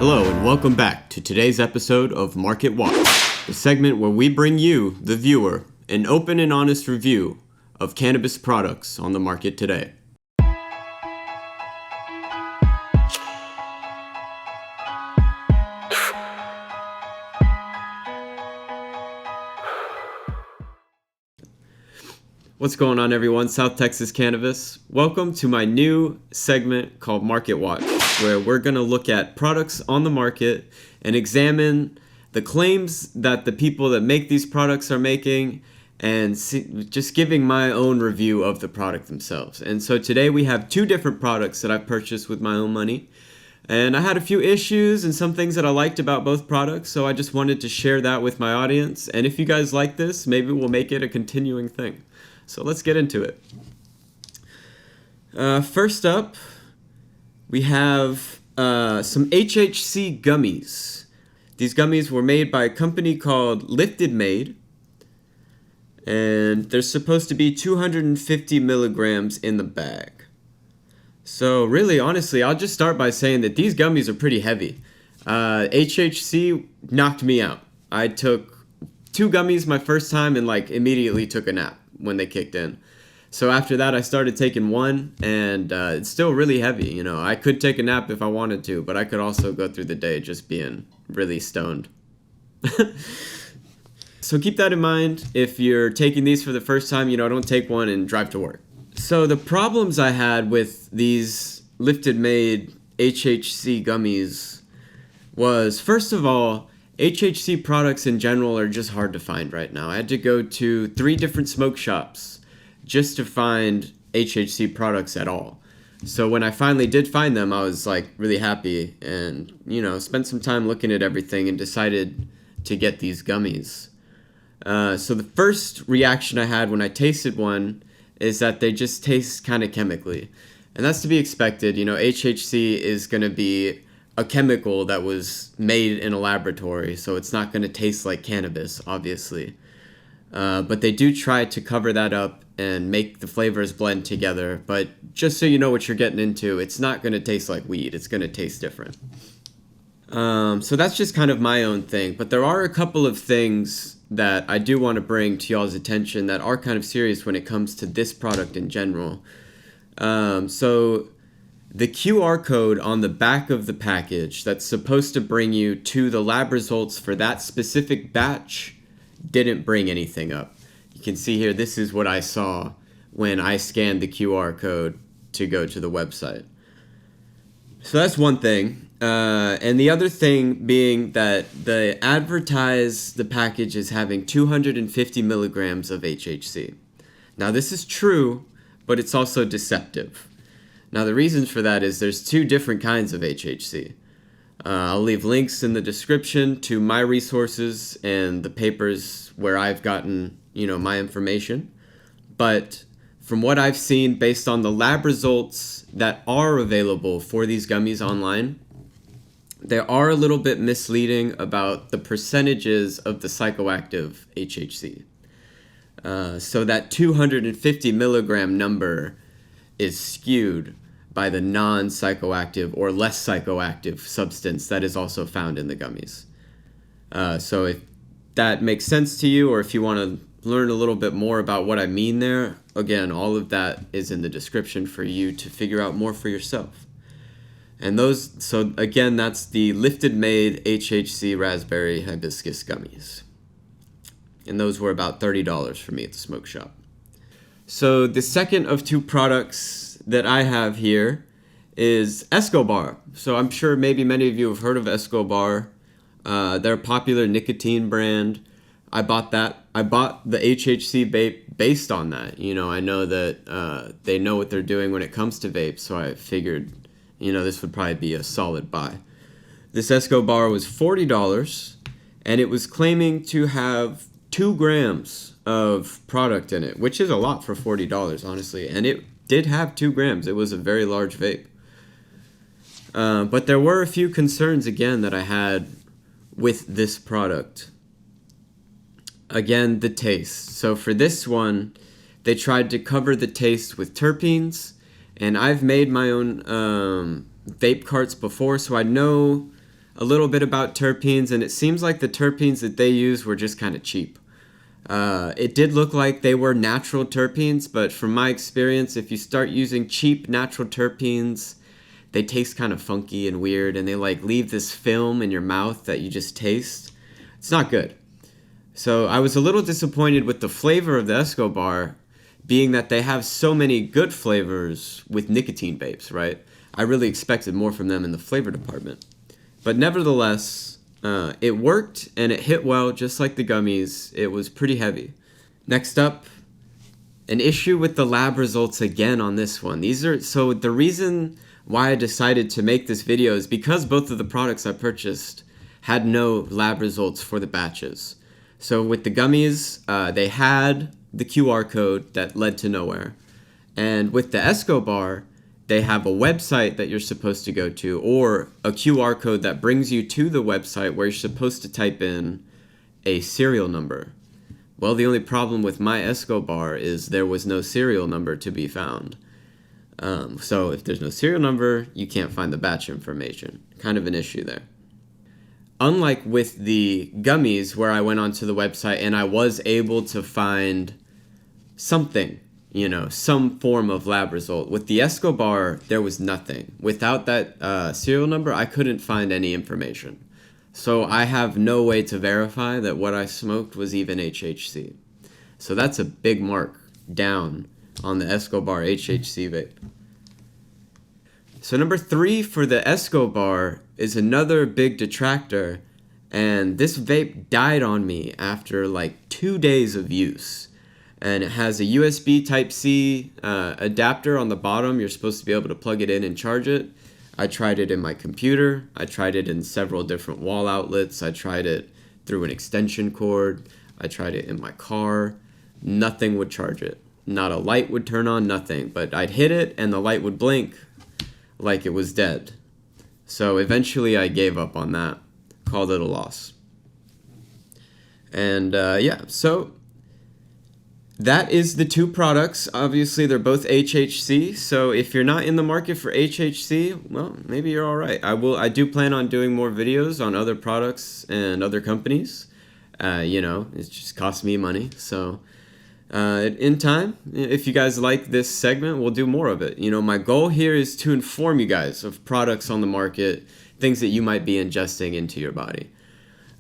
Hello and welcome back to today's episode of Market Watch, the segment where we bring you, the viewer, an open and honest review of cannabis products on the market today. What's going on, everyone? South Texas Cannabis. Welcome to my new segment called Market Watch, where we're going to look at products on the market and examine the claims that the people that make these products are making and just giving my own review of the product themselves. And so today we have two different products that I purchased with my own money. And I had a few issues and some things that I liked about both products, so I just wanted to share that with my audience. And if you guys like this, maybe we'll make it a continuing thing. So let's get into it. First up, we have some HHC gummies. These gummies were made by a company called Lifted Made, and they're supposed to be 250 milligrams in the bag. So really, honestly, I'll just start by saying that these gummies are pretty heavy. HHC knocked me out. I took 2 gummies my first time and immediately took a nap when they kicked in. So after that, I started taking 1, and it's still really heavy. You know, I could take a nap if I wanted to, but I could also go through the day just being really stoned. So keep that in mind if you're taking these for the first time. Don't take one and drive to work. So the problems I had with these Lifted Made HHC gummies was, first of all, HHC products in general are just hard to find right now. I had to go to 3 different smoke shops just to find HHC products at all. So when I finally did find them, I was really happy and, spent some time looking at everything and decided to get these gummies. So the first reaction I had when I tasted one is that they just taste kind of chemically. And that's to be expected. HHC is going to be a chemical that was made in a laboratory, so it's not going to taste like cannabis, obviously. But they do try to cover that up and make the flavors blend together. But just so you know what you're getting into, it's not going to taste like weed. It's going to taste different. So that's just kind of my own thing. But there are a couple of things that I do want to bring to y'all's attention that are kind of serious when it comes to this product in general. So the QR code on the back of the package that's supposed to bring you to the lab results for that specific batch didn't bring anything up. You can see here, this is what I saw when I scanned the QR code to go to the website. So that's one thing. And the other thing being that they advertise the package as having 250 milligrams of HHC. Now this is true, but it's also deceptive. Now, the reasons for that is there's 2 different kinds of HHC. I'll leave links in the description to my resources and the papers where I've gotten, my information. But from what I've seen, based on the lab results that are available for these gummies online, they are a little bit misleading about the percentages of the psychoactive HHC. So that 250 milligram number is skewed by the non-psychoactive or less psychoactive substance that is also found in the gummies. So if that makes sense to you, or if you want to learn a little bit more about what I mean there, again, all of that is in the description for you to figure out more for yourself. And so again, that's the Lifted Made HHC Raspberry Hibiscus Gummies. And those were about $30 for me at the smoke shop. So the second of 2 products that I have here is Escobar. So I'm sure maybe many of you have heard of Escobar. They're a popular nicotine brand. I bought the HHC vape based on that. I know that they know what they're doing when it comes to vapes, so I figured, this would probably be a solid buy. This Escobar was $40, and it was claiming to have 2 grams of product in it, which is a lot for $40, honestly. And it did have 2 grams. It was a very large vape. But there were a few concerns, again, that I had with this product. Again, the taste. So for this one, they tried to cover the taste with terpenes. And I've made my own vape carts before, so I know a little bit about terpenes, and it seems like the terpenes that they use were just kind of cheap. It did look like they were natural terpenes, but from my experience, if you start using cheap natural terpenes, they taste kind of funky and weird, and they like leave this film in your mouth that you just taste. It's not good. So I was a little disappointed with the flavor of the Escobar, being that they have so many good flavors with nicotine vapes, right? I really expected more from them in the flavor department. But nevertheless, it worked and it hit well, just like the gummies. It was pretty heavy. Next up, an issue with the lab results again on this one. So the reason why I decided to make this video is because both of the products I purchased had no lab results for the batches. So with the gummies, they had the QR code that led to nowhere. And with the Escobar, they have a website that you're supposed to go to, or a QR code that brings you to the website where you're supposed to type in a serial number. Well, the only problem with my Escobar is there was no serial number to be found. So if there's no serial number, you can't find the batch information. Kind of an issue there. Unlike with the gummies, where I went onto the website and I was able to find something, some form of lab result. With the Escobar, there was nothing. Without that serial number, I couldn't find any information. So I have no way to verify that what I smoked was even HHC. So that's a big mark down on the Escobar HHC vape. So number 3 for the Escobar is another big detractor, and this vape died on me after like 2 days of use. And it has a USB Type-C adapter on the bottom. You're supposed to be able to plug it in and charge it. I tried it in my computer. I tried it in several different wall outlets. I tried it through an extension cord. I tried it in my car. Nothing would charge it. Not a light would turn on, nothing. But I'd hit it and the light would blink like it was dead. So eventually I gave up on that. Called it a loss. And so that is the 2 products. Obviously, they're both HHC. So if you're not in the market for HHC, well, maybe you're all right. I do plan on doing more videos on other products and other companies. It just costs me money. So in time, if you guys like this segment, we'll do more of it. My goal here is to inform you guys of products on the market, things that you might be ingesting into your body.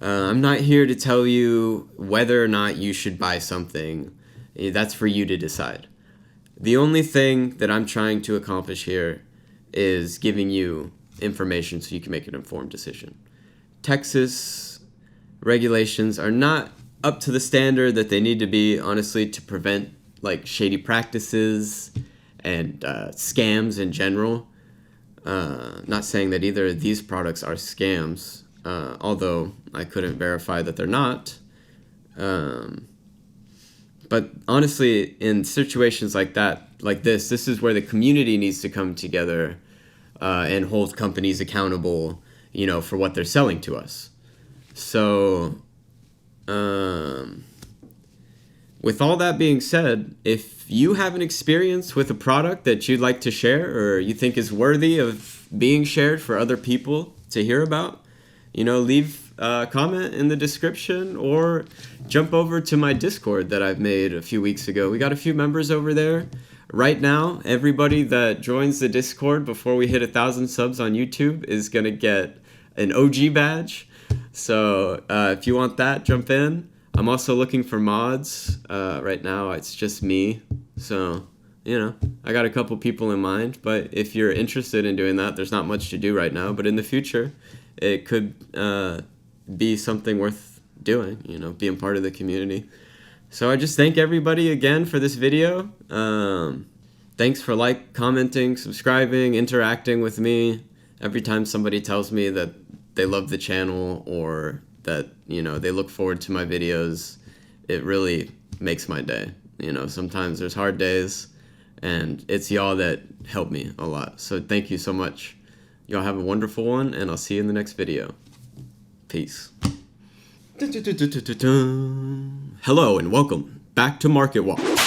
I'm not here to tell you whether or not you should buy something. That's for you to decide. The only thing that I'm trying to accomplish here is giving you information so you can make an informed decision. Texas regulations are not up to the standard that they need to be, honestly, to prevent like shady practices and scams in general. Not saying that either of these products are scams, although I couldn't verify that they're not. But honestly, in situations like that, like this is where the community needs to come together and hold companies accountable, for what they're selling to us. So, with all that being said, if you have an experience with a product that you'd like to share or you think is worthy of being shared for other people to hear about, leave a comment in the description or jump over to my Discord that I've made a few weeks ago. We got a few members over there. Right now, everybody that joins the Discord before we hit 1,000 subs on YouTube is going to get an OG badge. So if you want that, jump in. I'm also looking for mods. Right now, it's just me. So, I got a couple people in mind. But if you're interested in doing that, there's not much to do right now. But in the future, it could be something worth doing, being part of the community. So I just thank everybody again for this video. Thanks for commenting, subscribing, interacting with me. Every time somebody tells me that they love the channel or that, they look forward to my videos, it really makes my day. Sometimes there's hard days and it's y'all that help me a lot. So thank you so much. Y'all have a wonderful one, and I'll see you in the next video. Peace. Hello and welcome back to Market Walk.